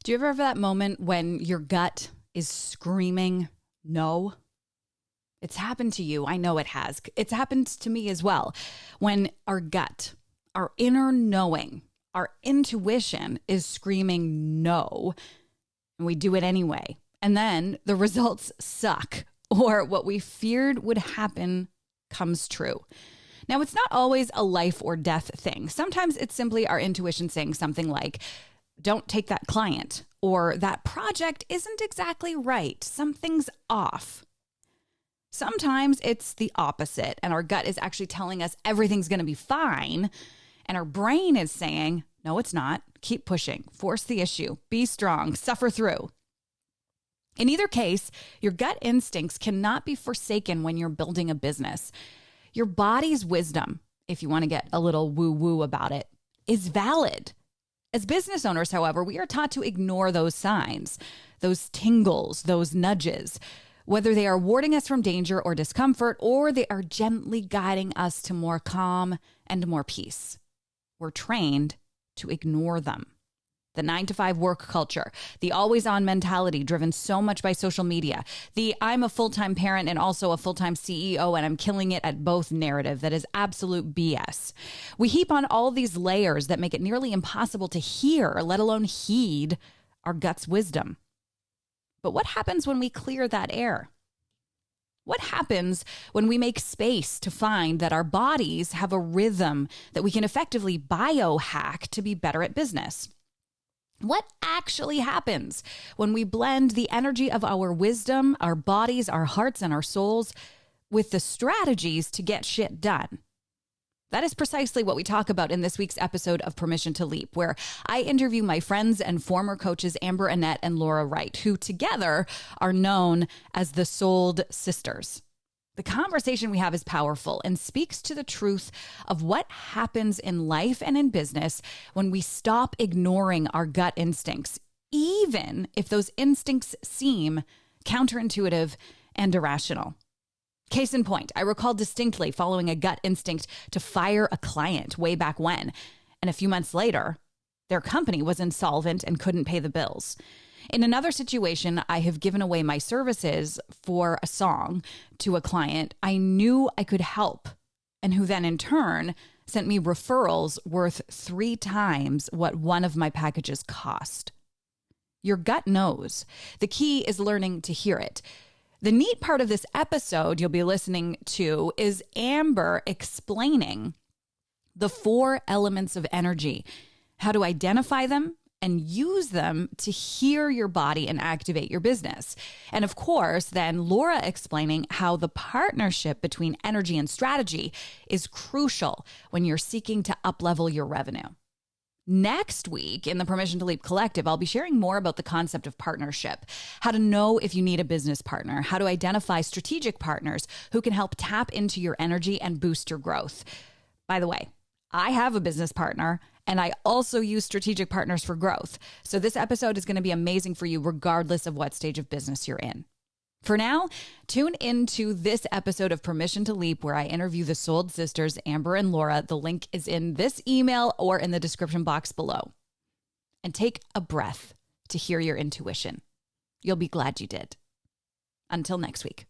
Do you ever have that moment when your gut is screaming no? It's happened to you. I know it has. It's happened to me as well. When our gut, our inner knowing, our intuition is screaming no, and we do it anyway. And then the results suck, or what we feared would happen comes true. Now, it's not always a life or death thing. Sometimes it's simply our intuition saying something like, don't take that client, or that project isn't exactly right. Something's off. Sometimes it's the opposite, and our gut is actually telling us everything's going to be fine, and our brain is saying, no, it's not. Keep pushing. Force the issue. Be strong. Suffer through. In either case, your gut instincts cannot be forsaken when you're building a business. Your body's wisdom, if you want to get a little woo-woo about it, is valid. As business owners, however, we are taught to ignore those signs, those tingles, those nudges, whether they are warding us from danger or discomfort, or they are gently guiding us to more calm and more peace. We're trained to ignore them. The 9-to-5 work culture, the always-on mentality driven so much by social media, the I'm a full-time parent and also a full-time CEO and I'm killing it at both narrative that is absolute BS. We heap on all these layers that make it nearly impossible to hear, let alone heed, our gut's wisdom. But what happens when we clear that air? What happens when we make space to find that our bodies have a rhythm that we can effectively biohack to be better at business? What actually happens when we blend the energy of our wisdom, our bodies, our hearts, and our souls with the strategies to get shit done? That is precisely what we talk about in this week's episode of Permission to Leap, where I interview my friends and former coaches Amber Annette and Laura Wright, who together are known as the Sold Sisters. The conversation we have is powerful and speaks to the truth of what happens in life and in business when we stop ignoring our gut instincts, even if those instincts seem counterintuitive and irrational. Case in point, I recall distinctly following a gut instinct to fire a client way back when, and a few months later, their company was insolvent and couldn't pay the bills. In another situation, I have given away my services for a song to a client I knew I could help, and who then in turn sent me referrals worth 3 times what one of my packages cost. Your gut knows. The key is learning to hear it. The neat part of this episode you'll be listening to is Amber explaining the 4 elements of energy, how to identify them, and use them to hear your body and activate your business. And of course, then Laura explaining how the partnership between energy and strategy is crucial when you're seeking to uplevel your revenue. Next week in the Permission to Leap Collective, I'll be sharing more about the concept of partnership, how to know if you need a business partner, how to identify strategic partners who can help tap into your energy and boost your growth. By the way, I have a business partner, and I also use strategic partners for growth. So this episode is going to be amazing for you regardless of what stage of business you're in. For now, tune into this episode of Permission to Leap where I interview the Sold Sisters, Amber and Laura. The link is in this email or in the description box below. And take a breath to hear your intuition. You'll be glad you did. Until next week.